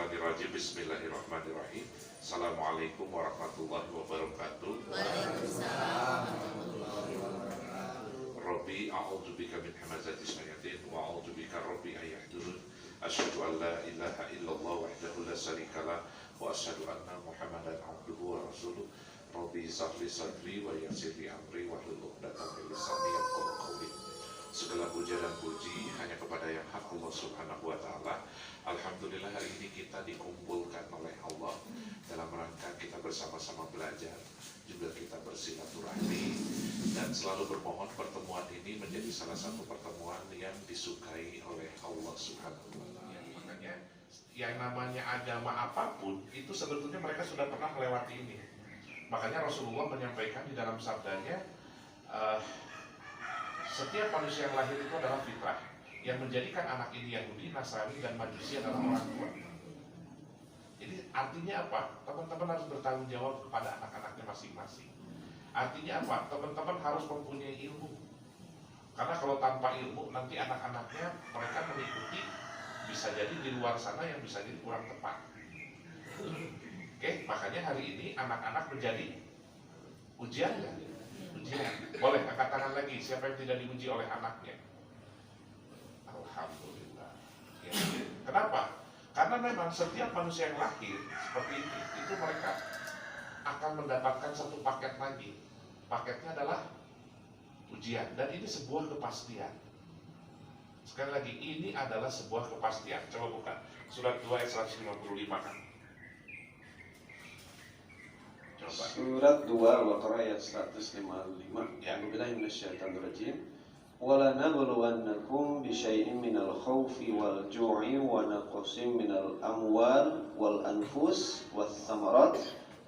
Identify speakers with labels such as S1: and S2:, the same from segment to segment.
S1: Minasyaitonirrajim. Bismillahirrahmanirrahim. Assalamualaikum warahmatullahi wabarakatuh.
S2: Waalaikumsalam warahmatullahi wabarakatuh.
S1: Rabbi a'udzubika min hamazati syayatin wa a'udzubika rabbi ayahdurun. Asyhadu an la ilaha illallah wahdahu la syarikalah wa asyhadu anna Muhammadan abduhu wa rasuluh. Rabbi shrah sadri wa yassir li amri wahlul 'uqdatam min lisani yafqahu qawli. Segala puja dan puji hanya kepada yang hak, Allah Subhanahu wa taala. Alhamdulillah, hari ini kita dikumpulkan oleh Allah dalam rangka kita bersama-sama belajar, juga kita bersilaturahmi, dan selalu bermohon pertemuan ini menjadi salah satu pertemuan yang disukai oleh Allah Subhanahu wa taala. Makanya yang namanya agama apapun itu sebetulnya mereka sudah pernah melewati ini. Makanya Rasulullah menyampaikan di dalam sabdanya, setiap manusia yang lahir itu adalah fitrah. Yang menjadikan anak ini Yahudi, Nasrani, dan Majusi adalah orang tua. Jadi artinya apa? Teman-teman harus bertanggung jawab kepada anak-anaknya masing-masing. Artinya apa? Teman-teman harus mempunyai ilmu. Karena kalau tanpa ilmu, nanti anak-anaknya mereka mengikuti, bisa jadi di luar sana yang bisa jadi kurang tepat. Oke, makanya hari ini anak-anak menjadi ujian ya? Ujian. Boleh angkat tangan lagi, siapa yang tidak diuji oleh anaknya? Alhamdulillah. Ya. Kenapa? Karena memang setiap manusia yang lahir seperti ini, itu mereka akan mendapatkan satu paket lagi. Paketnya adalah ujian, dan ini sebuah kepastian. Sekali lagi, ini adalah sebuah kepastian. Coba buka surat 2 ayat 155 kan. Coba.
S2: Surat 2 Al-Baqarah ayat 155.
S1: Ya.
S2: A'udzubillahi minasyaitonirrajim. وَلَنَبْلُوَنَّكُمْ بِشَيْءٍ مِنَ الْخَوْفِ وَالْجُوعِ وَنَقْصٍ مِنَ الْأَمْوَالِ وَالْأَنْفُسِ وَالثَّمَرَاتِ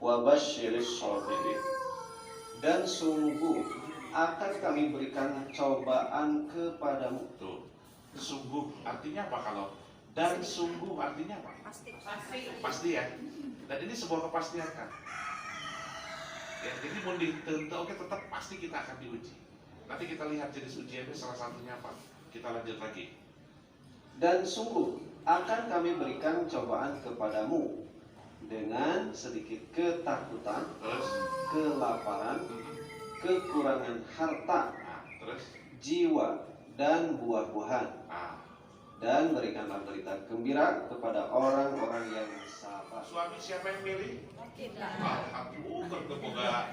S2: وَبَشِّرِ الصَّابِرِينَ. Dan sungguh akan kami berikan cobaan kepadamu.
S1: Tuh, sungguh artinya apa kalau? Dan sungguh artinya apa? Pasti ya. Dan ini sebuah kepastian kan. Ya, jadi mau ditentu, oke, tetap pasti kita akan diuji. Nanti kita lihat jenis ujiannya, salah satunya apa. Kita lanjut lagi.
S2: Dan sungguh akan kami berikan cobaan kepadamu dengan sedikit ketakutan,
S1: Terus,
S2: kelaparan, kekurangan harta,
S1: terus,
S2: jiwa, dan buah-buahan. Dan berikanlah berita gembira kepada orang-orang yang sabar.
S1: suami siapa yang milih? Alhamdulillah, semoga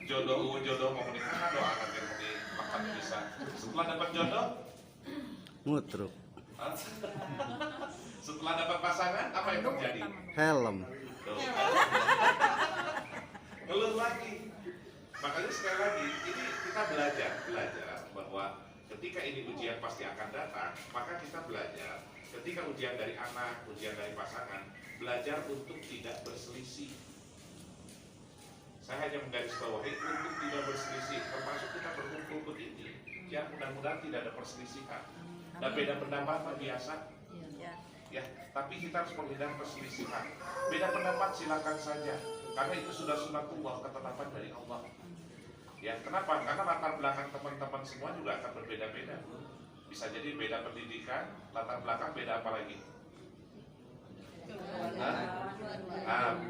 S1: jodoh mau menikah, doa anak yang mau makan bisa. Setelah dapat jodoh,
S3: Mutruk.
S1: setelah dapat pasangan, apa yang terjadi?
S3: Helm.
S1: Tuh. Ngeluh lagi. Makanya sekali lagi, ini kita belajar bahwa ketika ini ujian pasti akan datang, maka kita belajar. Ketika ujian dari anak, ujian dari pasangan, belajar untuk tidak berselisih. Saya hanya menggarisbawahi untuk tidak berselisih, termasuk kita berkumpul begini. Ya, mudah-mudahan tidak ada perselisihan. Dan beda pendapat mah biasa. Ya, tapi kita harus menghindari perselisihan. Beda pendapat silakan saja, karena itu sudah sunatullah, ketetapan dari Allah. Ya, kenapa? Karena latar belakang teman-teman semua juga akan berbeda-beda. Bisa jadi beda pendidikan, latar belakang beda apa lagi?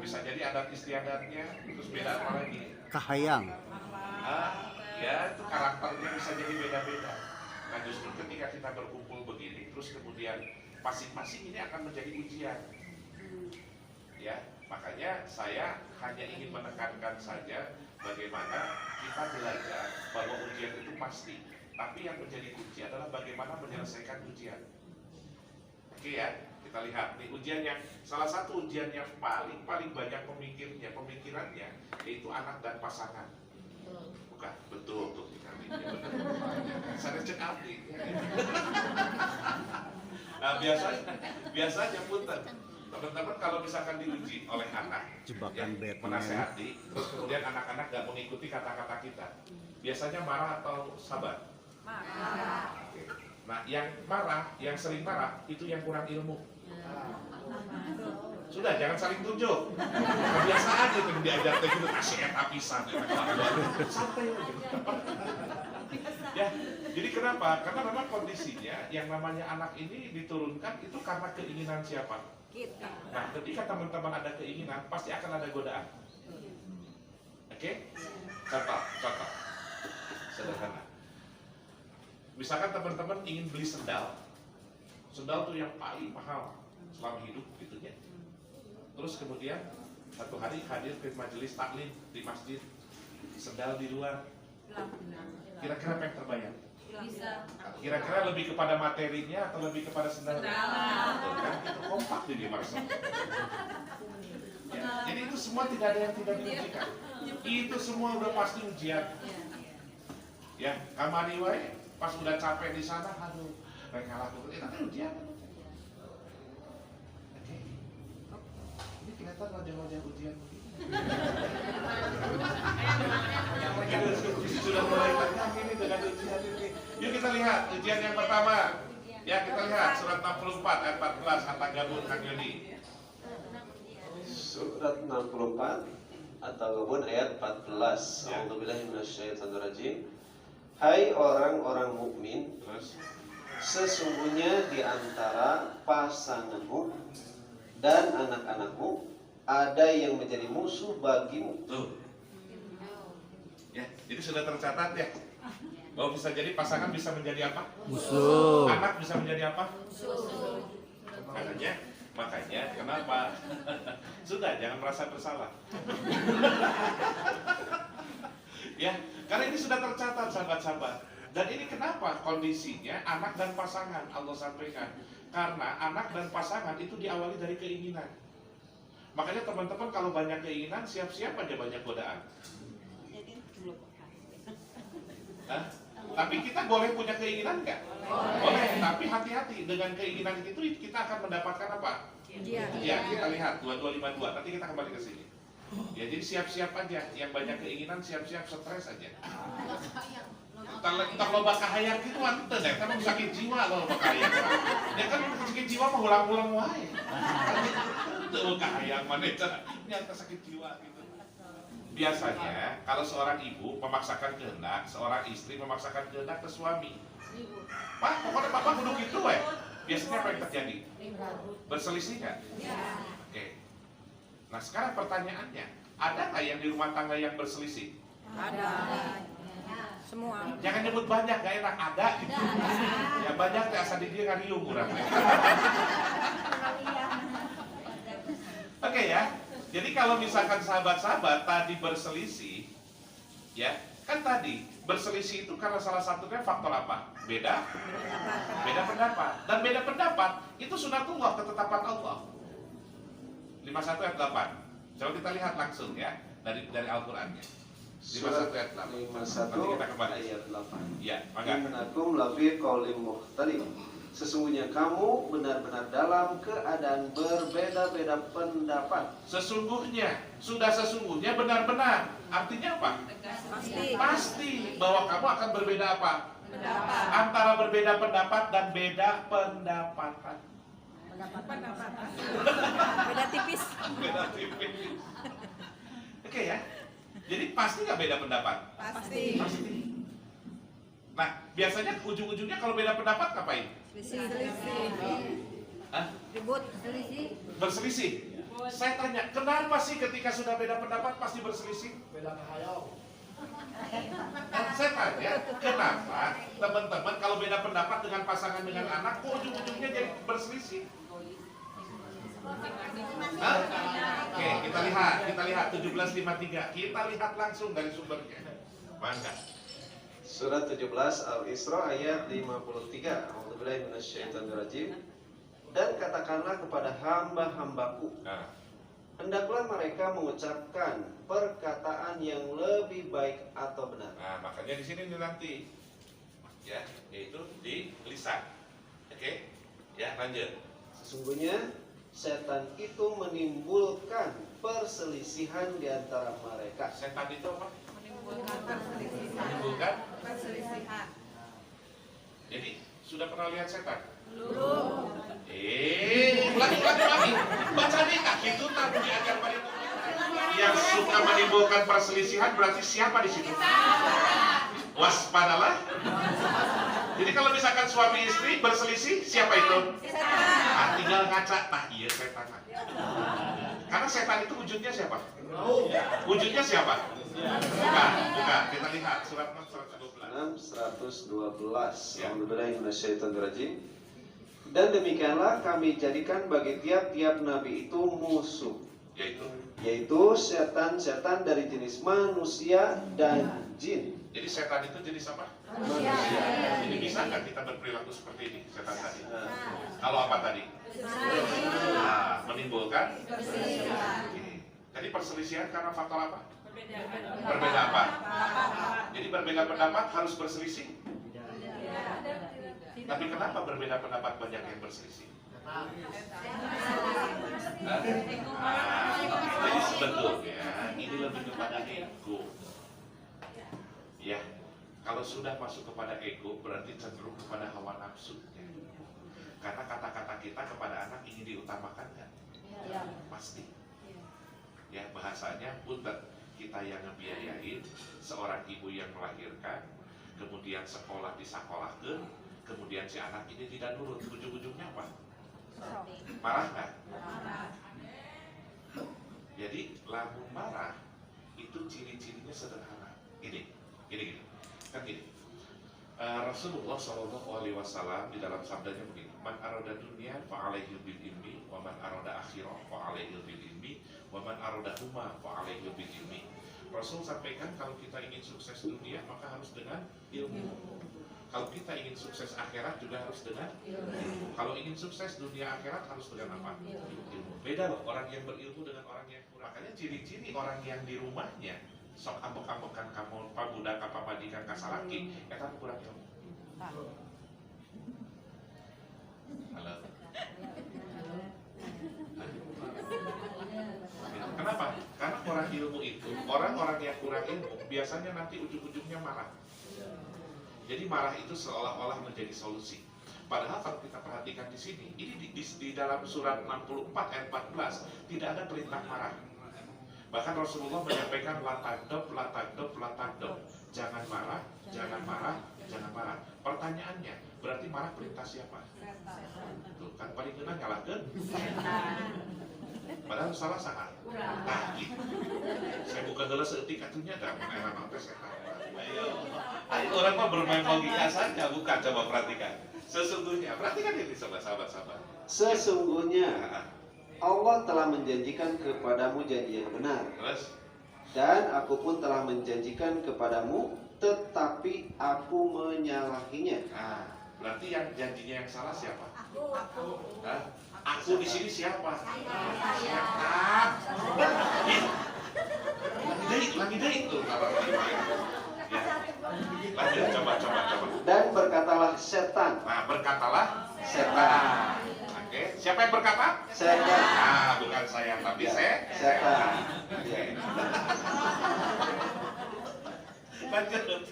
S1: Bisa jadi adat istiadatnya, terus beda apa lagi?
S3: Kahayang.
S1: Ya, itu karakternya bisa jadi beda-beda. Nah, justru ketika kita berkumpul begini, terus kemudian masing-masing ini akan menjadi ujian. Ya, makanya saya hanya ingin menekankan saja bagaimana kita belajar bahwa ujian itu pasti. Tapi yang menjadi kunci adalah bagaimana menyelesaikan ujian. Oke ya, kita lihat nih ujian yang salah satu ujian yang paling banyak pemikirannya yaitu anak dan pasangan. Bukan, betul tuh kita lihat. Saya cek abdi. Nah, biasanya punten. Teman-teman kalau misalkan diuji oleh anak,
S3: Jebakan
S1: ya,
S3: Batman.
S1: menasehati, terus kemudian anak-anak gak mengikuti kata-kata kita, biasanya marah atau sabar? Marah. Oke. Nah, yang marah, yang sering marah, itu yang kurang ilmu. Sudah, jangan saling tunjuk. Kebiasaan itu diajar gitu, kasih apisan. Santai aja. Ya, jadi kenapa? Karena memang kondisinya yang namanya anak ini diturunkan itu karena keinginan siapa? Nah, ketika teman-teman ada keinginan, pasti akan ada godaan. Oke? Contoh. Sederhana. Misalkan teman-teman ingin beli sendal tuh yang paling mahal selama hidup gitu ya. Terus kemudian satu hari hadir ke majelis taklim di masjid, sendal di luar. Kira-kira apa yang terbayang? Kira-kira lebih kepada materinya atau lebih kepada sendalnya? Kan itu kompak jadi maksud. Ya, jadi itu semua tidak ada yang tidak diujikan. Itu semua udah pasti ujian. Ya, kamari wae pas udah capek di sana, aduh, mereka lakukan itu kan ujian. Oke. Ini kelihatan wajah-wajah ujian begini. Sudah mulai tegang ini dengan ujian ini. Yuk kita lihat ujian yang pertama. Ya, kita lihat surat 64 ayat 14 At-Tagabun Kang Yoni.
S2: Surat 64 At-Tagabun ayat 14. A'udzubillahi minasyaitonir rajim. Hai orang-orang mukmin,
S1: Terus
S2: sesungguhnya di antara pasanganmu dan anak-anakmu ada yang menjadi musuh bagimu.
S1: tuh. Ya, jadi sudah tercatat ya. Bahwa bisa jadi pasangan bisa menjadi apa?
S3: Musuh.
S1: Anak bisa menjadi apa? Makanya kenapa? Sudah, jangan merasa bersalah. Ya, karena ini sudah tercatat sahabat-sahabat. Dan ini kenapa kondisinya anak dan pasangan Allah sampaikan. Karena anak dan pasangan itu diawali dari keinginan. Makanya teman-teman kalau banyak keinginan, siap-siap aja banyak godaan. Hah? Tapi kita boleh punya keinginan nggak? Boleh, tapi hati-hati. Dengan keinginan itu kita akan mendapatkan apa? Ya, kita lihat 2252. Nanti kita kembali ke sini. Ya, jadi siap-siap aja. Yang banyak keinginan siap-siap stres aja. Entah loba kahayang gitu kan, kita mau sakit jiwa loh loba kahayang. Ya kan sakit jiwa mah ulang-ulang wae. Tuh kahayang mana ternyata sakit jiwa gitu. Biasanya kalau seorang ibu memaksakan kehendak, seorang istri memaksakan kehendak ke suami. Pak, pokoknya bapak kudu gitu weh. Biasanya apa yang terjadi? Berselisih nggak? Oke. Nah sekarang pertanyaannya, ada nggak yang di rumah tangga yang berselisih?
S4: Ada. Semua.
S1: Jangan nyebut banyak, gak enak, ada gitu. Ya banyak ya asal di dia ngariung kurang. Oke ya. Jadi kalau misalkan sahabat-sahabat tadi berselisih, ya kan tadi berselisih itu karena salah satunya faktor apa? Beda pendapat. Dan beda pendapat itu sunatullah, ketetapan Allah. 51 ayat 8. Coba kita lihat langsung ya dari Al-Qur'annya. 51 ayat 8. Nanti kita kembali.
S2: Ayat 8.
S1: Ya, maka
S2: Innakum lafi qaulin mukhtalif. Sesungguhnya kamu benar-benar dalam keadaan berbeda-beda pendapat.
S1: sesungguhnya, sudah sesungguhnya benar-benar. Artinya apa? Pasti bahwa kamu akan berbeda apa?
S4: Pendapat.
S1: Antara berbeda pendapat dan beda pendapatan.
S4: Beda tipis.
S1: Beda tipis. Oke ya. Jadi pasti nggak beda pendapat?
S4: Pasti.
S1: Pasti. Nah, biasanya ujung-ujungnya kalau beda pendapat ngapain? Hah?
S4: Ribut.
S1: Berselisih. Saya tanya, kenapa sih ketika sudah beda pendapat pasti berselisih? Saya tanya, kenapa teman-teman kalau beda pendapat dengan pasangan dengan anak, kok ujung-ujungnya jadi berselisih? Hah? Oke, kita lihat 1753. Kita lihat langsung dari sumbernya. Mangga.
S2: Surat 17 Al-Isra ayat 53. A'udzubillahi minasyaitonir rajim. Dan katakanlah kepada hamba-hambaku,
S1: Nah,
S2: hendaklah mereka mengucapkan perkataan yang lebih baik atau benar.
S1: nah, makanya di sini nanti, ya, yaitu di lisan. Oke, ya lanjut.
S2: Sesungguhnya setan itu menimbulkan perselisihan di antara mereka.
S1: Setan itu apa? Menimbulkan. Jadi sudah pernah lihat setan?
S4: Belum.
S1: Ulangi. Baca nih kak, itu tadi diajar pada itu. Yang suka menimbulkan perselisihan berarti siapa di situ? Waspadalah. Jadi kalau misalkan suami istri berselisih, siapa itu?
S4: Setan.
S1: tinggal ngaca, nah iya setan. Karena setan itu wujudnya siapa? Wujudnya siapa? Bukan. Kita lihat surat 6 112.
S2: 6 112.
S1: Ya.
S2: A'udzubillahiminasyaitonirrajim. Dan demikianlah kami jadikan bagi tiap-tiap nabi itu musuh, yaitu setan-setan dari jenis manusia dan jin.
S1: Jadi setan itu jenis apa?
S4: Manusia.
S1: Jadi bisa nggak kita berperilaku seperti ini, setan tadi? Kalau apa tadi? Menimbulkan perselisihan. Jadi perselisihan karena faktor apa? Berbeda apa? Jadi berbeda pendapat harus berselisih. Tapi kenapa berbeda pendapat banyak yang berselisih? Jadi sebetulnya ini lebih kepada ego. Ya, kalau sudah masuk kepada ego berarti cenderung kepada hawa nafsu. Karena kata-kata kita kepada anak ingin diutamakan kan? Pasti. Ya, bahasanya punten, kita yang ngebiayain, seorang ibu yang melahirkan, kemudian sekolah disakolahkeun, kemudian si anak ini tidak nurut, ujung-ujungnya apa? Marah kan? Jadi lamun marah itu ciri-cirinya sederhana. Gini. Kan gini. Rasulullah SAW di dalam sabdanya begini, man arada dunia fa'alaihi bil ilmi, wa man arada akhirah fa'alaihi bil ilmi, wa man arada huma fa'alaihi bil ilmi. Rasul sampaikan kalau kita ingin sukses dunia maka harus dengan ilmu. Kalau kita ingin sukses akhirat juga harus dengan ilmu. Kalau ingin sukses dunia akhirat harus dengan apa? Ilmu. Beda loh orang yang berilmu dengan orang yang kurang. Makanya ciri-ciri orang yang di rumahnya sok ambek-ambekan kamu pabudak apa majikan kasalaki, eta kurang ilmu. Halo. Kenapa? Karena kurang ilmu itu, orang-orang yang kurang ilmu biasanya nanti ujung-ujungnya marah. Jadi marah itu seolah-olah menjadi solusi. Padahal kalau kita perhatikan di sini, ini di dalam surat 64 ayat 14 tidak ada perintah marah. Bahkan Rasulullah menyampaikan latagdob. Jangan marah. Pertanyaannya, berarti marah perintah siapa? Tuh, kan paling kena nyalahkan. Padahal salah sangat. Nah, gitu. Saya buka dulu seetik atunya dah mengenai sampai setan. Ayo orang mah bermain logika saja, bukan, coba perhatikan. Sesungguhnya, perhatikan ini sahabat-sahabat.
S2: Sesungguhnya Allah telah menjanjikan kepadamu janji yang benar.
S1: Terus?
S2: Dan aku pun telah menjanjikan kepadamu, tetapi aku menyalahinya.
S1: Nah, berarti yang janjinya yang salah siapa? Hah? Aku di sini siapa? Setan. Lagi deh itu. Ya. Lanjut, coba.
S2: Dan berkatalah setan.
S1: Nah, berkatalah setan. Oke, siapa yang berkata?
S2: Setan.
S1: Nah, bukan saya, tapi
S2: Setan.
S1: Lanjut.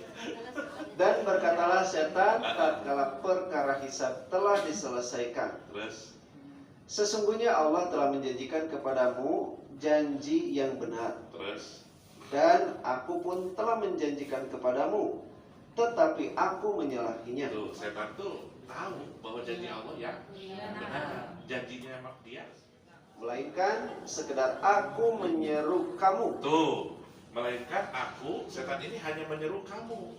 S2: Dan berkatalah setan tatkala perkara hisab telah diselesaikan.
S1: Terus?
S2: Sesungguhnya Allah telah menjanjikan kepadamu janji yang benar.
S1: Terus?
S2: Dan aku pun telah menjanjikan kepadamu, tetapi aku menyalahinya.
S1: Tuh, setan tuh tahu bahwa janji Allah ya benar. Janjinya emang dia.
S2: Melainkan sekedar aku menyeru kamu.
S1: Tuh, melainkan aku, setan ini hanya menyeru kamu.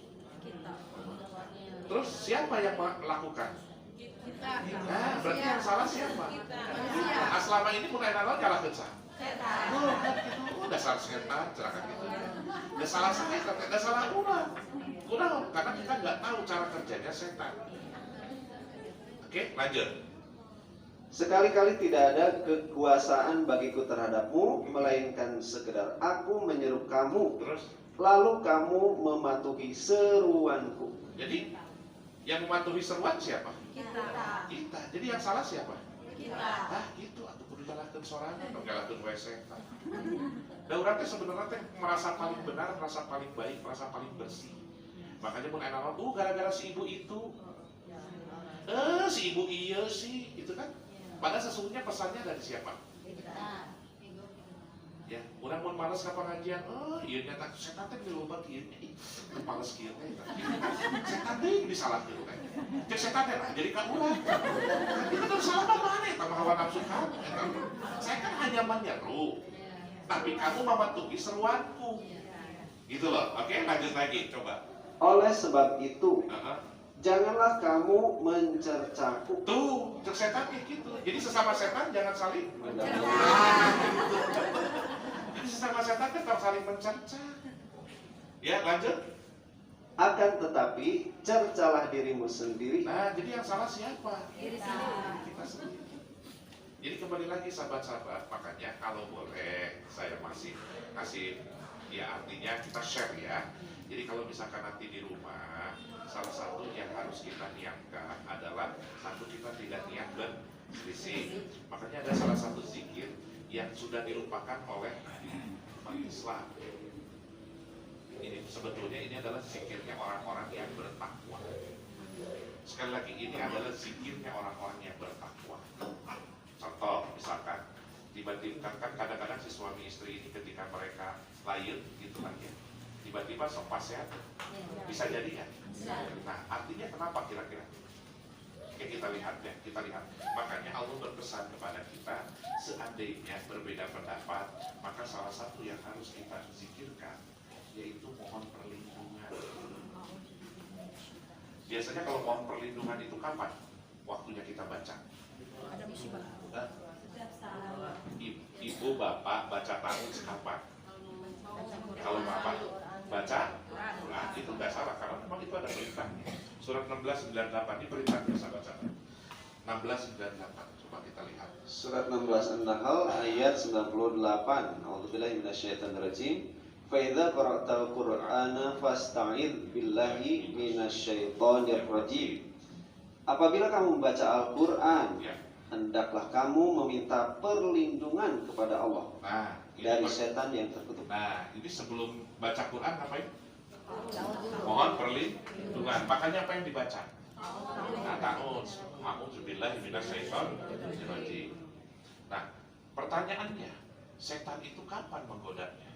S1: Terus siapa yang melakukan? Nah, berarti yang salah siapa? Nah, selama ini mulai nalar nyalahkeun saha? Oh, kan gitu. Dasar setan, cerakan gitu. Udah salah saya, udah salah ulah. Karena kita nggak tahu cara kerjanya setan. Oke, lanjut.
S2: Sekali-kali tidak ada kekuasaan bagiku terhadapmu, melainkan sekedar aku menyeru kamu,
S1: Terus?
S2: lalu kamu mematuhi seruanku.
S1: Jadi yang mematuhi seruan siapa? Kita. Jadi yang salah siapa? Itu atau kudu nyalahkeun sorangan, nyalahkeun we setan. Da urang teh sebenarnya teh merasa paling benar, merasa paling baik, merasa paling bersih. Makanya mun aya naon, gara-gara si ibu itu. Si ibu iya sih, itu kan. Padahal sesungguhnya pesannya dari siapa? Ya, urang mun males ka pengajian, ieu nyata setan teh milu obat ieu. Males kieu teh. Setan teh disalahkeun teh. Cek setan ya, jadi kamu lah. Kita tuh salah mana ya sama hawa nafsu kamu. Saya kan hanya menyeru, tapi kamu mematuhi seruanku. Gitu loh. Oke, lanjut lagi, coba.
S2: Oleh sebab itu,
S1: Uh-huh.
S2: janganlah kamu mencercaku.
S1: Tuh, cek setan kayak gitu. Jadi sesama setan jangan saling. Jadi sesama setan tetap saling mencerca. Ya, lanjut.
S2: Akan tetapi, cercalah dirimu sendiri.
S1: Nah, jadi yang salah siapa?
S4: Diri sendiri.
S1: Kita sendiri. Jadi kembali lagi sahabat-sahabat, makanya kalau boleh saya masih kasih ya artinya kita share ya. Jadi kalau misalkan nanti di rumah, salah satu yang harus kita niatkan adalah satu, kita tidak niat berselisih. Makanya ada salah satu zikir yang sudah dilupakan oleh umat Islam. Ini sebetulnya ini adalah zikirnya orang-orang yang bertakwa. Sekali lagi, ini adalah zikirnya orang-orang yang bertakwa. Contoh, misalkan tiba-tiba kan kadang-kadang si suami istri ini ketika mereka lain gitu kan ya, tiba-tiba sok sehat, bisa jadi ya. Nah, artinya kenapa kira-kira? Oke, kita lihat ya, kita lihat. Makanya Allah berpesan kepada kita, seandainya berbeda pendapat, maka salah satu yang harus kita zikirkan yaitu mohon perlindungan. Biasanya kalau mohon perlindungan itu kapan? Waktunya kita baca.
S4: Ada musibah.
S1: Ibu bapak baca tahun kapan? Kalau bapak baca Quran itu nggak salah karena memang itu ada perintahnya. Surat 1698 ini perintahnya sahabat-sahabat. 1698 coba kita lihat.
S2: Surat 16 An-Nahl ayat 98. A'udzubillahi minasyaitonirrajim. Fa idza qara'tal Qur'ana fasta'idz billahi minasyaitonir rajim. Apabila kamu membaca Al-Qur'an,
S1: Ya.
S2: hendaklah kamu meminta perlindungan kepada Allah
S1: Nah,
S2: dari setan yang terkutuk.
S1: Nah, ini sebelum baca Quran ngapain? Mohon perlindungan. Makanya apa yang dibaca? Nah, ta'udz. A'udzubillahi minasyaitonir rajim. Nah, pertanyaannya, setan itu kapan menggodanya?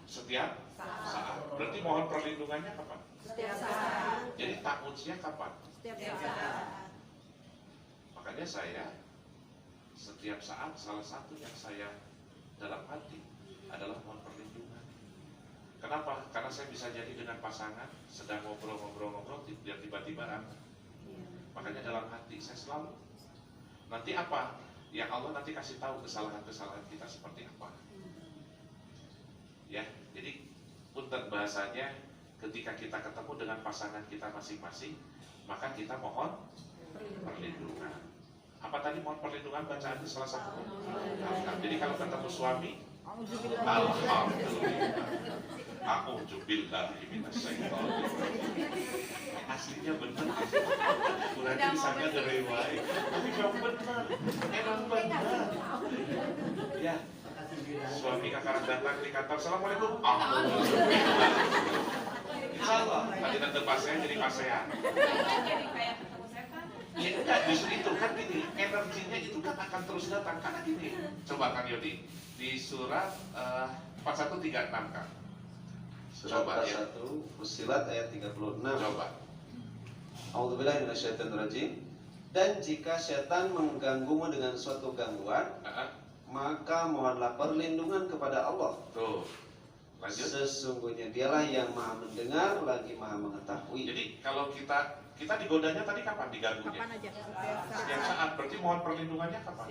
S1: Setiap saat. Berarti mohon perlindungannya kapan?
S4: Setiap saat.
S1: Jadi ta'udznya kapan?
S4: Setiap saat.
S1: Makanya saya setiap saat salah satu yang saya dalam hati adalah mohon perlindungan. Kenapa? Karena saya bisa jadi dengan pasangan sedang ngobrol-ngobrol dan tiba-tiba rame. Makanya dalam hati saya selalu nanti apa? Yang Allah nanti kasih tahu kesalahan-kesalahan kita seperti apa. Ya, jadi punten bahasanya ketika kita ketemu dengan pasangan kita masing-masing, maka kita mohon perlindungan. Apa tadi mohon perlindungan bacaannya salah satu? Jadi kalau ketemu suami, alhamdulillah, a'udzubillahi minasyaitonir rajim. Aslinya bener. Kurang disangka dari wae. Tapi emang bener. Ya. Suami kakak datang di kantor, assalamualaikum. Alhamdulillah. Insyaallah. Tadi nanti pasien jadi pasien.
S4: Jadi kayak ketemu setan.
S1: Ya enggak, justru itu kan gini, energinya itu kan akan terus datang. Karena gini, coba Kang Yodi, di surat 4136 Kang.
S2: Surat
S1: Coba, ya.
S2: 1 Fussilat ayat 36.
S1: Coba.
S2: A'udzubillahi minasyaitonirrajim. Dan jika setan mengganggumu dengan suatu gangguan, maka mohonlah perlindungan kepada Allah.
S1: Tuh. Lanjut.
S2: Sesungguhnya dialah yang maha mendengar lagi maha mengetahui.
S1: Jadi kalau kita digodanya tadi kapan diganggunya?
S4: Kapan aja?
S1: Setiap saat. Berarti mohon perlindungannya kapan?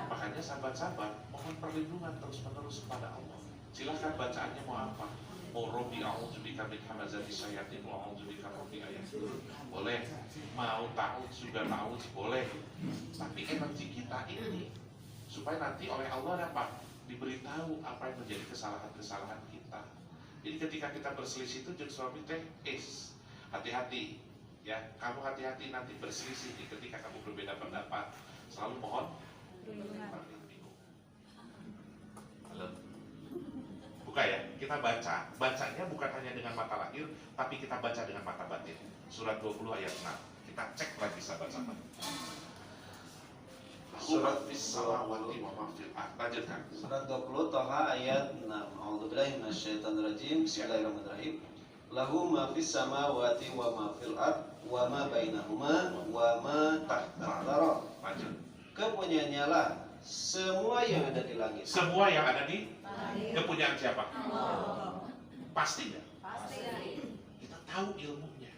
S1: Makanya sahabat-sahabat mohon perlindungan terus-menerus kepada Allah. Silahkan bacaannya mau apa? Mau Rabbi a'udzubika min hamazati syayatin wa a'udzubika rabbi ayahdurun. Boleh. Mau ta'udz juga ta'udz boleh. Tapi energi kita ini supaya nanti oleh Allah dapat diberitahu apa yang menjadi kesalahan-kesalahan kita. Jadi ketika kita berselisih itu jeung suami teh hati-hati ya, kamu hati-hati nanti berselisih nih ketika kamu berbeda pendapat. Selalu mohon perlindungan. Halo. Buka ya, kita baca. Bacanya bukan hanya dengan mata lahir, tapi kita baca dengan mata batin. Surat 20 ayat 6. Kita cek lagi sahabat-sahabat. Surat Bis-Samawati wa ma fil ardh. Lanjutkan.
S2: Surat 20 Toha ayat 6. A'udzubillahi minasyaitonirrajim. Bismillahirrahmanirrahim. Lahu ma fis samawati wa ma fil ard wa ma bainahuma wa ma tahta thara.
S1: Lanjut.
S2: Kepunyaannya lah semua yang ada di langit.
S1: Semua yang ada di kepunyaan siapa? Pasti nggak? Kita tahu ilmunya.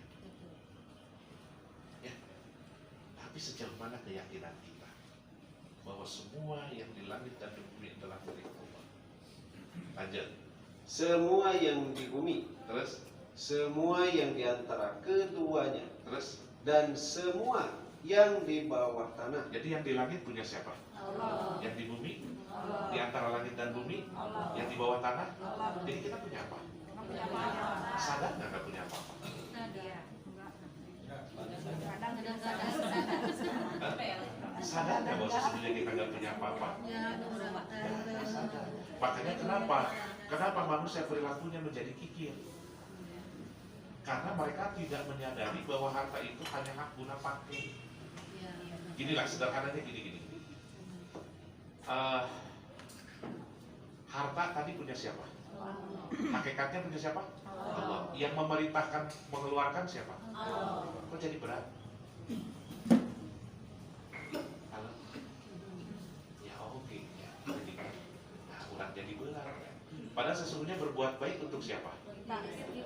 S1: Ya. Tapi sejauh mana keyakinan kita bahwa semua yang di langit dan di bumi adalah milik Allah? Lanjut.
S2: Semua yang di bumi,
S1: Terus,
S2: semua yang di antara keduanya,
S1: terus.
S2: dan semua yang di bawah tanah.
S1: Jadi yang di langit punya siapa? Yang di bumi, di antara langit dan bumi, yang di bawah tanah. Jadi kita punya apa? Sadar nggak punya apa? Sadar nggak bahwa sesungguhnya kita nggak punya apa-apa? Sadar. Makanya kenapa manusia perilakunya menjadi kikir? Karena mereka tidak menyadari bahwa harta itu hanya hak guna pakai. Ginilah sederhananya gini. Harta tadi punya siapa? Hakikatnya punya siapa? Allah. Yang memerintahkan mengeluarkan siapa? Kok jadi berat? Halo? Ya oke. Ya, nah, ulang jadi berat. Padahal sesungguhnya berbuat baik untuk siapa?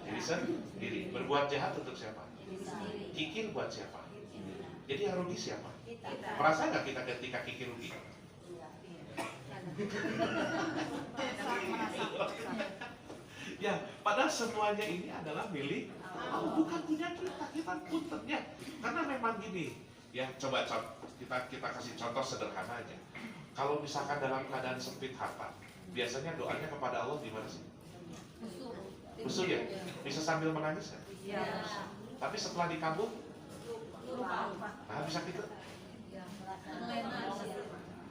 S1: Diri sendiri. Berbuat jahat untuk siapa? Kikir buat siapa? Jadi yang rugi siapa? Merasa nggak kita ketika kikir rugi? Ya, padahal semuanya ini adalah milik Allah, bukan punya kita. Kita puntennya. Karena memang gini, ya coba kita kasih contoh sederhana aja. Kalau misalkan dalam keadaan sempit harta, biasanya doanya kepada Allah gimana sih? Usul ya? Bisa sambil menangis kan? Tapi setelah dikabul, nah bisa gitu.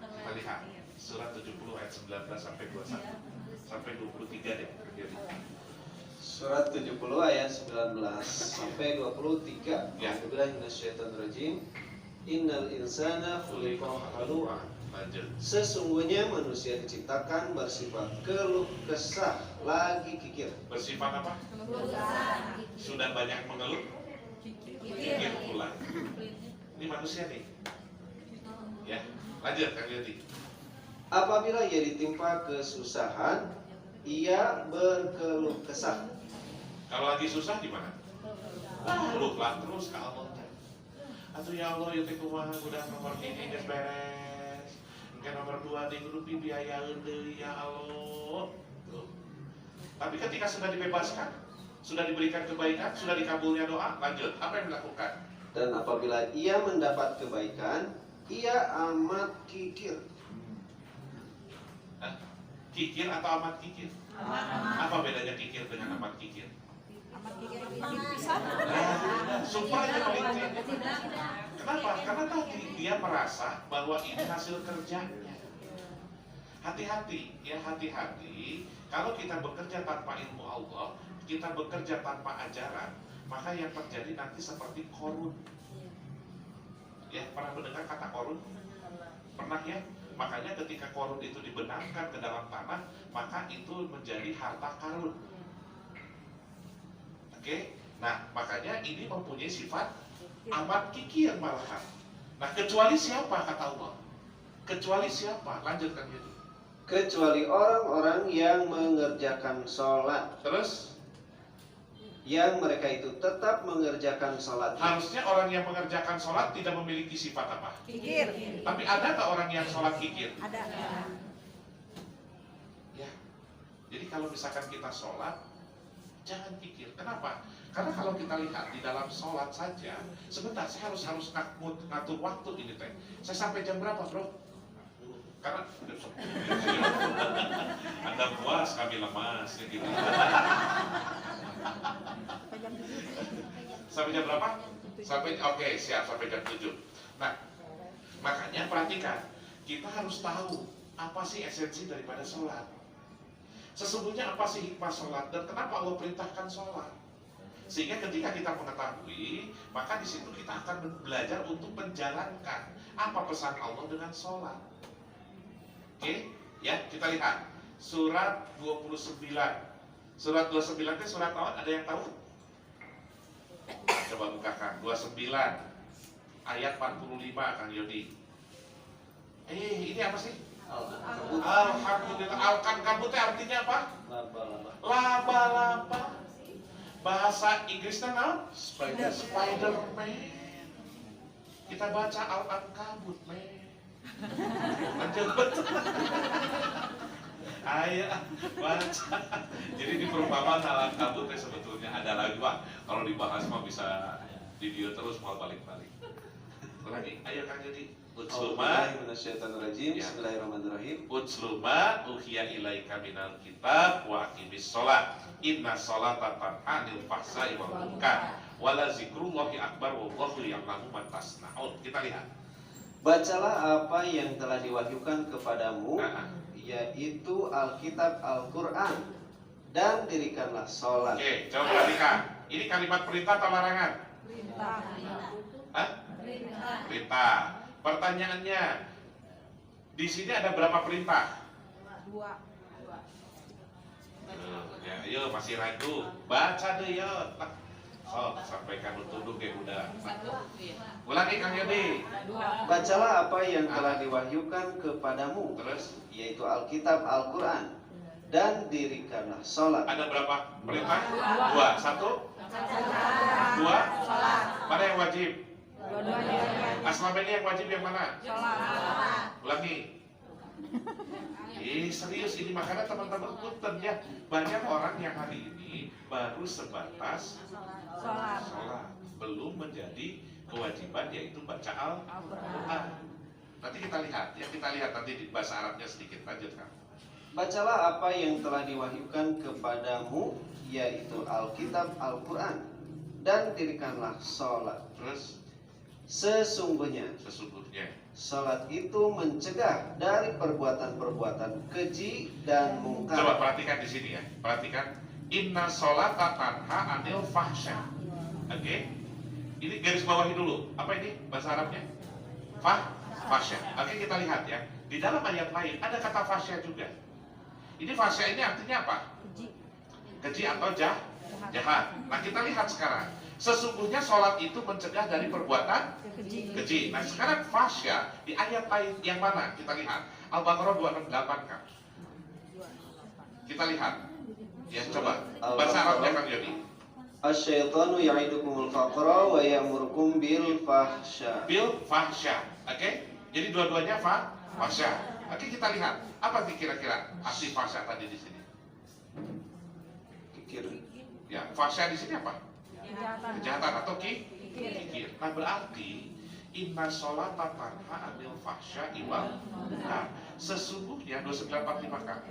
S1: Kita lihat surat 70 ayat 19 sampai 21 sampai 23 deh.
S2: Surat 70 ayat 19 sampai 23.
S1: Ya.
S2: A'udzubillahi minasyaitonir rajim. Innal insana khuliqa halu'a.
S1: Lanjut.
S2: Sesungguhnya manusia diciptakan bersifat keluh kesah lagi kikir.
S1: Bersifat apa? Sudah banyak mengeluh, kikir pula. Ini manusia nih. Ya, lanjut Kang Yodi.
S2: Apabila ia ditimpa kesusahan, ia berkeluh kesah.
S1: Kalau lagi susah gimana? Keluhlah terus ke Allah. Atuh ya Allah, ya teh kumaha udah nomor ini geus beres. Engke nomor 2 di grup biayaeun deui ya Allah. Tuh. Tapi ketika sudah dibebaskan, sudah diberikan kebaikan, sudah dikabulnya doa, lanjut. Apa yang dilakukan?
S2: Dan apabila ia mendapat kebaikan, ia amat kikir.
S1: Hah? Kikir atau amat kikir? Apa bedanya kikir dengan amat kikir? Super aja melincing. Kenapa? Karena tadi dia merasa bahwa ini hasil kerjanya. Hati-hati, ya hati-hati. Kalau kita bekerja tanpa ilmu Allah, kita bekerja tanpa ajaran, maka yang terjadi nanti seperti korun. Ya, pernah mendengar kata korun? Pernah ya? Makanya ketika korun itu dibenamkan ke dalam tanah, maka itu menjadi harta karun. Oke? Nah, makanya ini mempunyai sifat amat kikir malahan. Nah, kecuali siapa kata Allah? Kecuali siapa? Lanjutkan gitu.
S2: Kecuali orang-orang yang mengerjakan sholat,
S1: Terus,
S2: yang mereka itu tetap mengerjakan sholat.
S1: harusnya orang yang mengerjakan sholat tidak memiliki sifat apa?
S4: Kikir.
S1: Tapi adakah orang yang sholat kikir?
S4: Ada.
S1: Ya. Jadi kalau misalkan kita sholat, jangan kikir. Kenapa? Karena kalau kita lihat di dalam sholat saja, sebentar saya harus ngatur waktu ini teh. Saya sampai jam berapa, bro? Karena Anda puas, kami lemas, ya gitu. Sampai jam berapa? Oke, siap, sampai jam 7. Nah, makanya perhatikan, kita harus tahu apa sih esensi daripada sholat. Sesungguhnya apa sih hikmah sholat dan kenapa Allah perintahkan sholat? Sehingga ketika kita mengetahui, maka di situ kita akan belajar untuk menjalankan apa pesan Allah dengan sholat. Oke, ya kita lihat surat 29 Surat 29 itu surat apa? Ada yang tahu? Coba bukakan 29 ayat 45 Kang Yodi. Ini apa sih?
S2: Al-Ankabut.
S1: Alhamdulillah. Al-Ankabut artinya apa?
S2: Laba-laba.
S1: Laba-laba. Bahasa Inggrisnya apa?
S2: Spider.
S1: Spider-Man. Kita baca Al-Ankabut, men. Lanjut. Ayo baca. Jadi di perumpamaan Al-Ankabut sebetulnya ada lagi, Pak. Kalau dibahas mah bisa video terus mau balik-balik. Lagi, ayo Kang Yodi. Utsluma
S2: Minasyaitonirrajim.
S1: Ya.
S2: Bismillahirrahmanirrahim.
S1: Utsluma uhiya ilaika minal kitab wa aqimis sholat. Inna sholata tanha 'anil fahsya'i wal munkar. Wala zikrullahi akbar wallahu ya'lamu ma tasna'un. Kita lihat.
S2: Bacalah apa yang telah diwahyukan kepadamu,
S1: Nah.
S2: yaitu Alkitab Al-Quran, dan dirikanlah sholat.
S1: Oke, coba perhatikan. Ini kalimat perintah atau larangan?
S4: Perintah.
S1: Hah?
S4: Perintah.
S1: Perintah. Pertanyaannya, di sini ada berapa perintah?
S4: 2.
S1: Ya, yuk masih ragu. Baca deh yuk. So, sampaikan tuduh ke udah. Ulangi Kang Yodi.
S4: 2.
S2: Bacalah apa yang telah diwahyukan kepadamu,
S1: Terus
S2: yaitu Alkitab Al-Quran, dan dirikanlah sholat.
S1: ada berapa perintah? 2. 1, 2. Mana yang wajib?
S4: Dua-duanya.
S1: Selama ini yang wajib yang mana?
S4: Sholat.
S1: Ulangi. Serius ini makanya teman-teman punten ya. Banyak orang yang hari ini baru sebatas
S4: Sholat.
S1: sholat, belum menjadi kewajiban yaitu baca Al-Quran. Nanti kita lihat, ya kita lihat nanti di bahasa Arabnya sedikit. Lanjut Kang.
S2: Bacalah apa yang telah diwahyukan kepadamu, yaitu Alkitab Al-Quran, dan dirikanlah sholat.
S1: Terus
S2: Sesungguhnya
S1: sesungguhnya
S2: sholat itu mencegah dari perbuatan-perbuatan keji dan
S1: coba
S2: mungkar.
S1: perhatikan di sini ya. Perhatikan inna sholata tanha 'anil fahsya. Oke. Ini garis bawahi dulu. Apa ini bahasa Arabnya? Fahsya. Oke, kita lihat ya. Di dalam ayat lain ada kata fahsya juga. Ini fahsya ini artinya apa? Keji atau jahat. Nah, kita lihat sekarang. Sesungguhnya sholat itu mencegah dari perbuatan keji. Nah, sekarang fahsya di ayat lain yang mana? Kita lihat. Al-Baqarah 268 Kang. Kita lihat. Ya, coba. Bahasa Arabnya Kang Yodi.
S2: Asyaitanu ya'idukumul faqra wa ya'murukum bil fahsya.
S1: Bil fahsya. Oke? Jadi dua-duanya fahsya. Oke, kita lihat. Apa sih kira-kira arti fahsya tadi di sini?
S2: Kikir.
S1: Ya, fahsya di sini apa?
S4: Kejahatan.
S1: Kejahatan atau kikir. Nah, berarti inna sholata tanha 'anil fahsya'i wal munkar. Sesungguhnya 2945 Kang.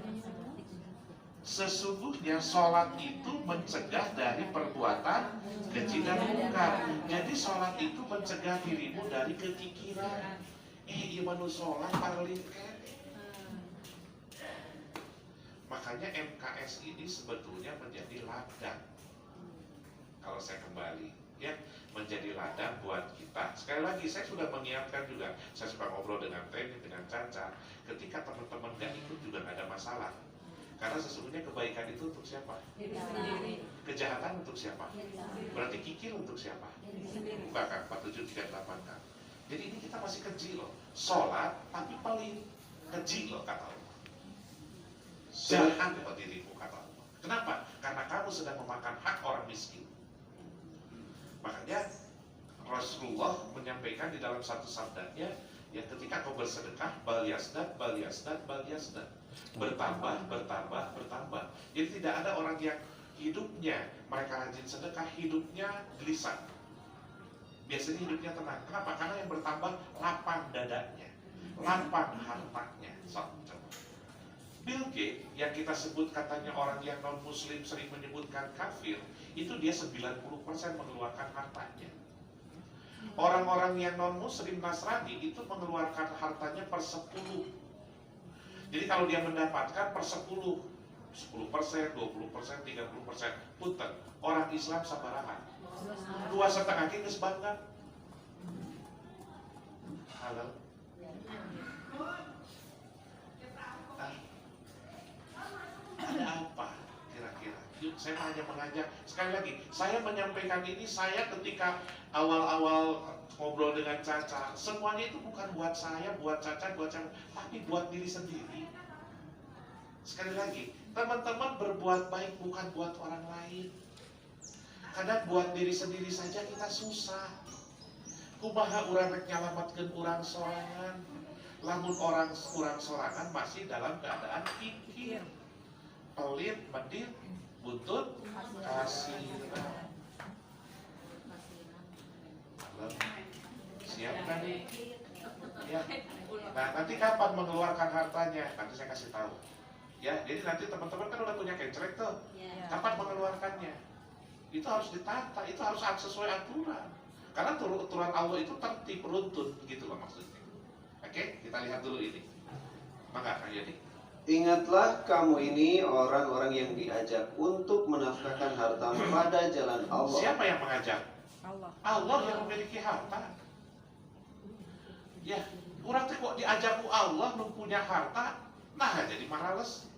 S1: Sesungguhnya sholat itu mencegah dari perbuatan keji dan mungkar. Jadi sholat itu mencegah dirimu dari kekikiran. Iya manu sholat parlin kan. Makanya MKS ini sebetulnya menjadi ladang. Kalau saya kembali, ya menjadi ladang buat kita. Sekali lagi saya sudah mengingatkan juga. Saya suka ngobrol dengan Teni, dengan Caca. Ketika teman-teman gak ikut juga gak ada masalah. Karena sesungguhnya kebaikan itu untuk siapa? Kejahatan untuk siapa? Berarti kikir untuk siapa? Bukan kan? 4738 kan? Jadi ini kita masih kecil loh. Sholat tapi paling kecil loh kata Allah. Jangan buat dirimu kata Allah. Kenapa? Karena kamu sedang memakan hak orang miskin. Makanya Rasulullah menyampaikan di dalam satu sabdanya, ya ketika kau bersedekah, bal yasdad, bertambah. Jadi tidak ada orang yang hidupnya mereka rajin sedekah, hidupnya gelisah. Biasanya hidupnya tenang. Kenapa? Karena yang bertambah lapang dadanya, lapang hartanya. Bill Gates yang kita sebut katanya orang yang non muslim sering menyebutkan kafir, itu dia 90% mengeluarkan hartanya. Orang-orang yang non muslim Nasrani itu mengeluarkan hartanya per 10. Jadi kalau dia mendapatkan per 10%, 20%, 30%, punten. Orang Islam sabaraha 2,5 geus bangga. Halo. Ada apa kira-kira? Yuk saya hanya mengajak. Sekali lagi, saya menyampaikan ini saya ketika awal-awal ngobrol dengan Caca, semuanya itu bukan buat saya, buat Caca, tapi buat diri sendiri. Sekali lagi, teman-teman berbuat baik bukan buat orang lain. Kadang buat diri sendiri saja kita susah. Kumaha urang rek nyalamatkeun urang sorangan. Lamun orang sorangan masih dalam keadaan kikir, pelit, medit, buntut, kasihan. Siap kan? Ya. Nah, nanti kapan mengeluarkan hartanya? Nanti saya kasih tahu. Ya, jadi nanti teman-teman kan udah punya kencrek tuh. Kapan mengeluarkannya? Itu harus ditata, itu harus sesuai aturan. Karena aturan Allah itu tertib, runtun, gitu loh maksudnya. Oke, kita lihat dulu ini. Maka Kang Yadi.
S2: Ingatlah kamu ini orang-orang yang diajak untuk menafkahkan hartamu pada jalan Allah.
S1: Siapa yang mengajak?
S4: Allah.
S1: Allah yang memiliki harta. Ya, orang teh kok diajak ku Allah nu punya harta, nah jadi marales.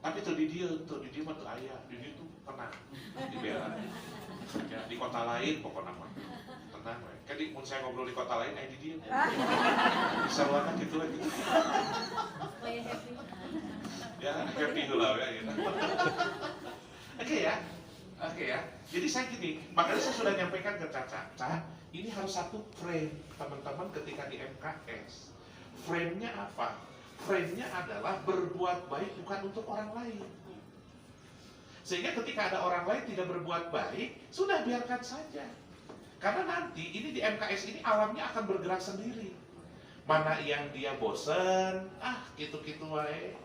S1: Tapi tuh di dia mah tuh ayah, di dia tuh tenang, dibela. Ya, di kota lain pokoknya mah tenang. Kan mun saya ngobrol di kota lain, di dia. Bisa luar gitu lah gitu. Ya, happy lah ya gitu. Oke ya. Jadi saya gini, makanya saya sudah nyampaikan ke Caca, ini harus satu frame teman-teman ketika di MKS. Frame-nya apa? Frame-nya adalah berbuat baik bukan untuk orang lain. Sehingga ketika ada orang lain tidak berbuat baik, sudah biarkan saja. Karena nanti ini di MKS ini alamnya akan bergerak sendiri. Mana yang dia bosen, gitu-gitu wae.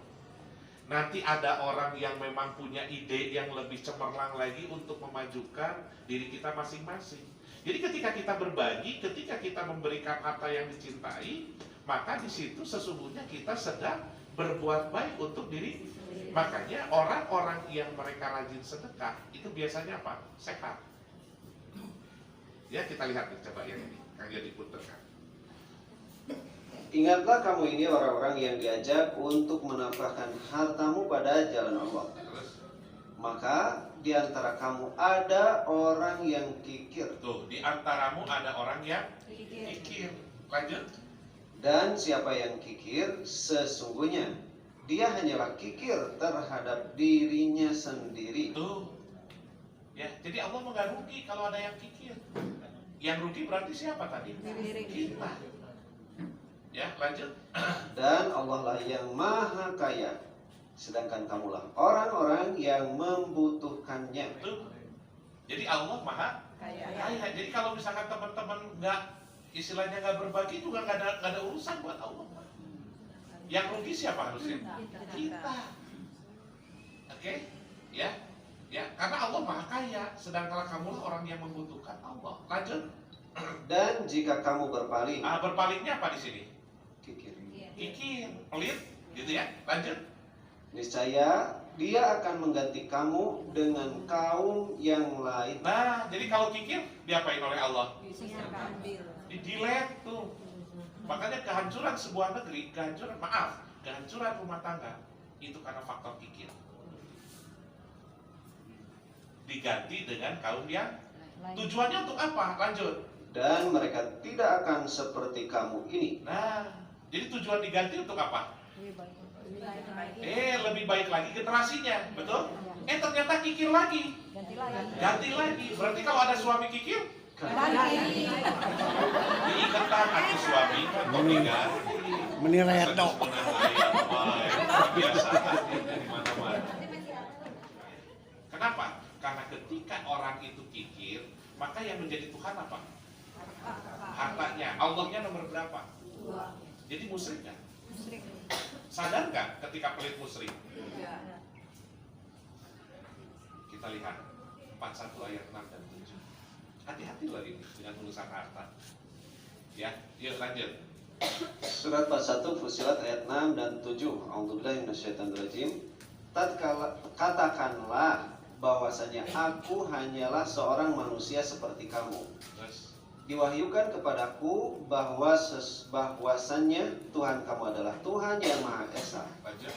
S1: Nanti ada orang yang memang punya ide yang lebih cemerlang lagi untuk memajukan diri kita masing-masing. Jadi ketika kita berbagi, ketika kita memberikan harta yang dicintai, maka di situ sesungguhnya kita sedang berbuat baik untuk diri. Makanya orang-orang yang mereka rajin sedekah itu biasanya apa? Sehat. Ya, kita lihat nih, coba yang ini, Kang Yadi putarkan.
S2: Ingatlah kamu ini orang-orang yang diajak untuk menafkahkan hartamu pada jalan Allah. Maka di antara kamu ada orang yang kikir.
S1: Tuh, di antaramu ada orang yang kikir. Lanjut.
S2: Dan siapa yang kikir, sesungguhnya dia hanyalah kikir terhadap dirinya sendiri.
S1: Tuh. Ya, jadi Allah nggak rugi kalau ada yang kikir. Yang rugi berarti siapa tadi? Kita. Ya, lanjut.
S2: Dan Allah lah yang maha kaya, sedangkan kamulah orang-orang yang membutuhkannya.
S1: Tuh. Jadi Allah maha kaya. Jadi kalau misalkan teman-teman istilahnya nggak berbagi juga nggak ada urusan buat Allah. Yang rugi siapa harusnya? Kita. Oke? Ya. Karena Allah maha kaya, sedangkan kamulah orang yang membutuhkan Allah. Lanjut.
S2: Dan jika kamu berpaling,
S1: Berpalingnya apa di sini?
S2: kikir,
S1: Kikir, pelit, gitu ya. Lanjut.
S2: niscaya dia akan mengganti kamu dengan kaum yang lain.
S1: Nah, jadi kalau kikir diapain oleh Allah?
S4: Diambil.
S1: Di-delete tuh. Makanya kehancuran sebuah negeri, kehancuran rumah tangga itu karena faktor kikir. Diganti dengan kaum yang tujuannya untuk apa? Lanjut.
S2: Dan mereka tidak akan seperti kamu ini.
S1: Nah, jadi tujuan diganti untuk apa?
S4: Lebih baik.
S1: Lebih baik lagi generasinya, betul? Ternyata kikir lagi. Ganti lagi. Berarti kalau ada suami kikir,
S4: Ganti.
S1: diikatan aku suami kan komikan.
S3: Meniredo.
S1: Biasa di mana-mana. Kenapa? Karena ketika orang itu kikir, maka yang menjadi Tuhan apa? Hartanya. Allahnya nomor berapa?
S4: 2.
S1: Jadi musyrik nggak?
S4: Musyrik.
S1: Sadar nggak ketika pelit musyrik?
S4: Ya.
S1: Kita lihat 41 ayat 6 dan 7. Hati-hati loh ini dengan urusan harta. Ya, yuk lanjut.
S2: Surat 41 Fussilat ayat 6 dan 7. A'udzubillahi minasyaitonirrajim. Katakanlah bahwasanya aku hanyalah seorang manusia seperti kamu.
S1: Terus,
S2: Diwahyukan kepadaku bahwasannya Tuhan kamu adalah Tuhan yang Maha Esa.
S1: lanjut.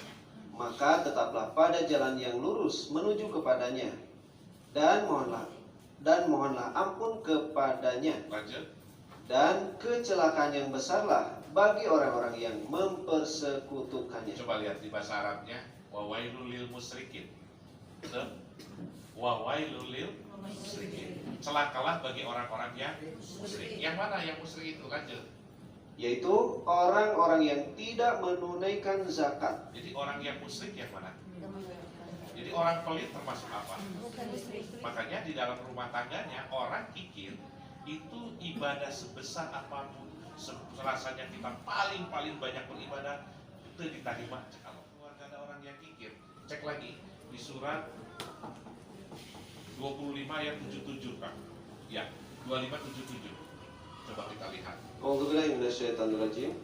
S2: maka tetaplah pada jalan yang lurus menuju kepadanya, dan mohonlah ampun kepadanya.
S1: Lanjut.
S2: Dan kecelakaan yang besarlah bagi orang-orang yang mempersekutukannya.
S1: Coba lihat di bahasa Arabnya, wawailul lil musyrikin. Betul? Wawailul lil musyrikin. Celakalah bagi orang-orang yang musyrik. Yang mana yang musyrik itu? Lanjut.
S2: Yaitu orang-orang yang tidak menunaikan zakat.
S1: Jadi orang yang musyrik yang mana? Jadi orang pelit termasuk apa? Makanya di dalam rumah tangganya orang kikir itu ibadah sebesar apapun, rasanya kita paling banyak beribadah itu diterima. Kalau keluarga ada orang yang kikir, cek lagi di surat 25 ayat 77 Kak. Ya, 2577. Coba kita lihat.
S2: A'udzubillahi minasyaitonirrajim.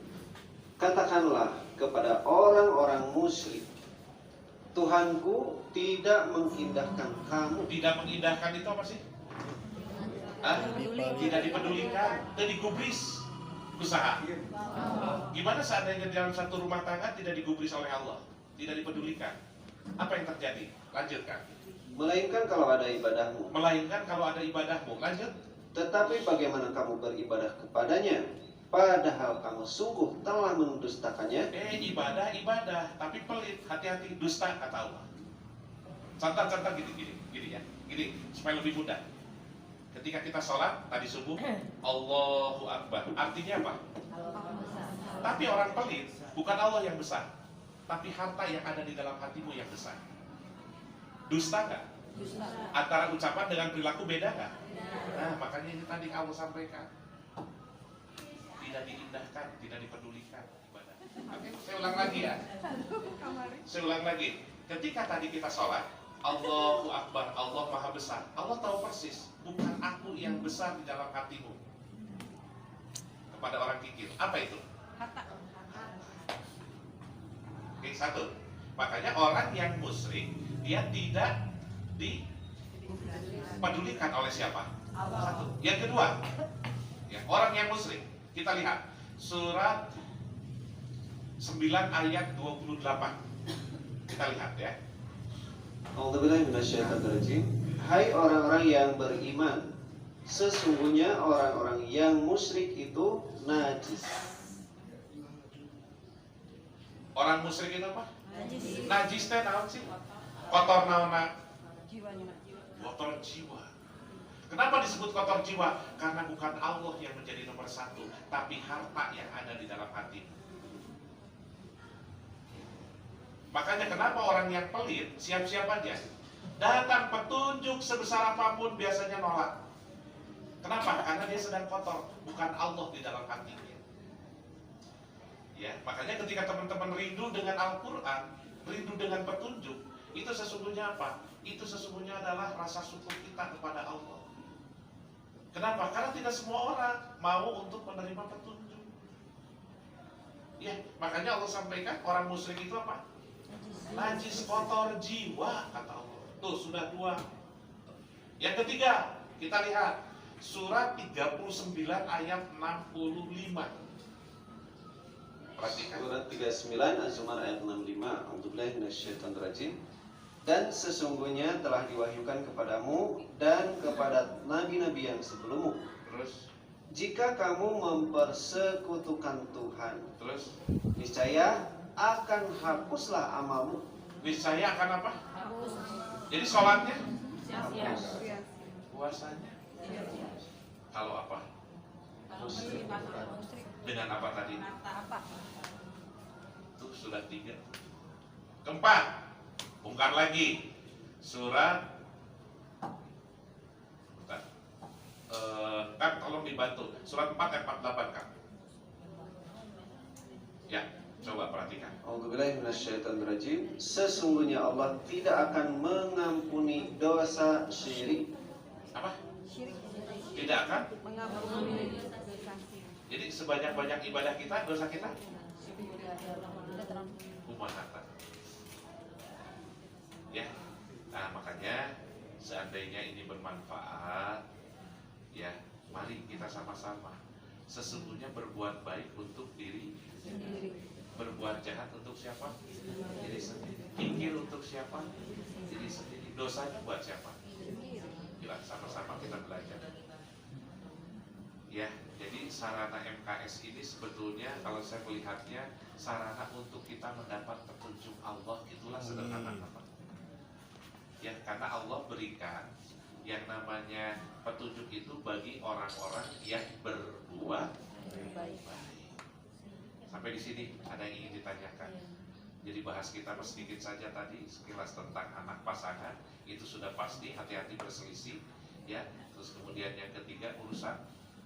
S2: Katakanlah kepada orang-orang musyrik, Tuhanku tidak mengindahkan kamu.
S1: Tidak mengindahkan itu apa sih? Tidak dipedulikan, tidak digubris usaha. Gimana seandainya dalam satu rumah tangga tidak digubris oleh Allah, tidak dipedulikan? Apa yang terjadi? Lanjutkan.
S2: Melainkan kalau ada ibadahmu.
S1: Melainkan kalau ada ibadahmu. Lanjut.
S2: Tetapi bagaimana kamu beribadah kepadanya, padahal kamu sungguh telah mendustakannya?
S1: Ibadah, tapi pelit, hati-hati, dusta kata Allah. Contoh gini ya, gini supaya lebih mudah. Ketika kita sholat tadi subuh, Allahu Akbar, artinya apa? Tapi orang pelit, bukan Allah yang besar, tapi harta yang ada di dalam hatimu yang besar. Dusta nggak? Antara ucapan dengan perilaku beda nggak? Nah, makanya ini tadi Allah sampaikan, tidak diindahkan, tidak dipedulikan ibadah. Oke, saya ulang lagi ya. Saya ulang lagi. Ketika tadi kita sholat, Allahu Akbar, Allah Maha Besar. Allah tahu persis, bukan aku yang besar di dalam hatimu. Kepada orang kikir, apa itu? Oke, satu. Makanya orang yang musyrik, dia tidak dipedulikan oleh siapa? Satu. Yang kedua, ya, orang yang musyrik, kita lihat surat 9 ayat 28. Kita lihat ya.
S2: A'udzubillahi minasyaitonirrajim. Hai orang-orang yang beriman, sesungguhnya orang-orang yang musyrik itu najis.
S1: Orang musyrik itu apa? Najis teh naon sih? Kotor naon? Kotor jiwa. Kenapa disebut kotor jiwa? Karena bukan Allah yang menjadi nomor satu, tapi harta yang ada di dalam hati. Makanya kenapa orang yang pelit siap-siap aja, datang petunjuk sebesar apapun biasanya nolak. Kenapa? Karena dia sedang kotor, bukan Allah di dalam hatinya. Ya, makanya ketika teman-teman rindu dengan Al-Quran, rindu dengan petunjuk, itu sesungguhnya apa? Itu sesungguhnya adalah rasa syukur kita kepada Allah. Kenapa? Karena tidak semua orang mau untuk menerima petunjuk. Ya, makanya Allah sampaikan orang musyrik itu apa? Najis, kotor jiwa, kata Allah. Tuh, sudah dua. Yang ketiga, kita lihat surat 39 ayat 65. Perhatikan.
S2: Surat 39 Az-Zumar ayat 65. A'udzubillahi minasyaitonirrajim. Dan sesungguhnya telah diwahyukan kepadamu dan kepada nabi-nabi yang sebelummu,
S1: Terus,
S2: jika kamu mempersekutukan Tuhan,
S1: terus,
S2: niscaya akan hapuslah amalmu.
S1: niscaya akan apa? Jadi sholatnya,
S2: Hapus.
S1: puasanya, kalau apa? Dengan apa tadi? Tuh sudah 3. Keempat, bongkar lagi surat. Bentar. Kan tolong dibantu. Surat 4 ayat 48 kan? Ya, coba perhatikan.
S2: A'udzubillahi minasyaitonirrajim. Sesungguhnya Allah tidak akan mengampuni dosa syirik.
S1: Apa? Tidak akan. Jadi sebanyak-banyak ibadah kita, dosa kita umahatan. Ya, nah makanya seandainya ini bermanfaat, ya mari kita sama-sama sesungguhnya berbuat baik untuk diri Berbuat jahat untuk siapa? Diri sendiri. Kikir untuk siapa? Diri sendiri. Dosanya buat siapa? Yuk sama-sama kita belajar. Ya, jadi sarana MKS ini sebetulnya kalau saya melihatnya sarana untuk kita mendapat petunjuk Allah. Itulah sederhana teman. Ya, karena Allah berikan yang namanya petunjuk itu bagi orang-orang yang berbuat baik. Sampai di sini ada yang ingin ditanyakan. Jadi bahas kita sedikit saja tadi sekilas tentang anak pasangan itu sudah pasti, hati-hati berselisih. Ya, terus kemudian yang ketiga urusan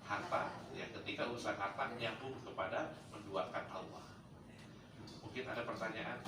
S1: harta, yang ketiga urusan harta nyambung kepada menduakan Allah. Mungkin ada pertanyaan.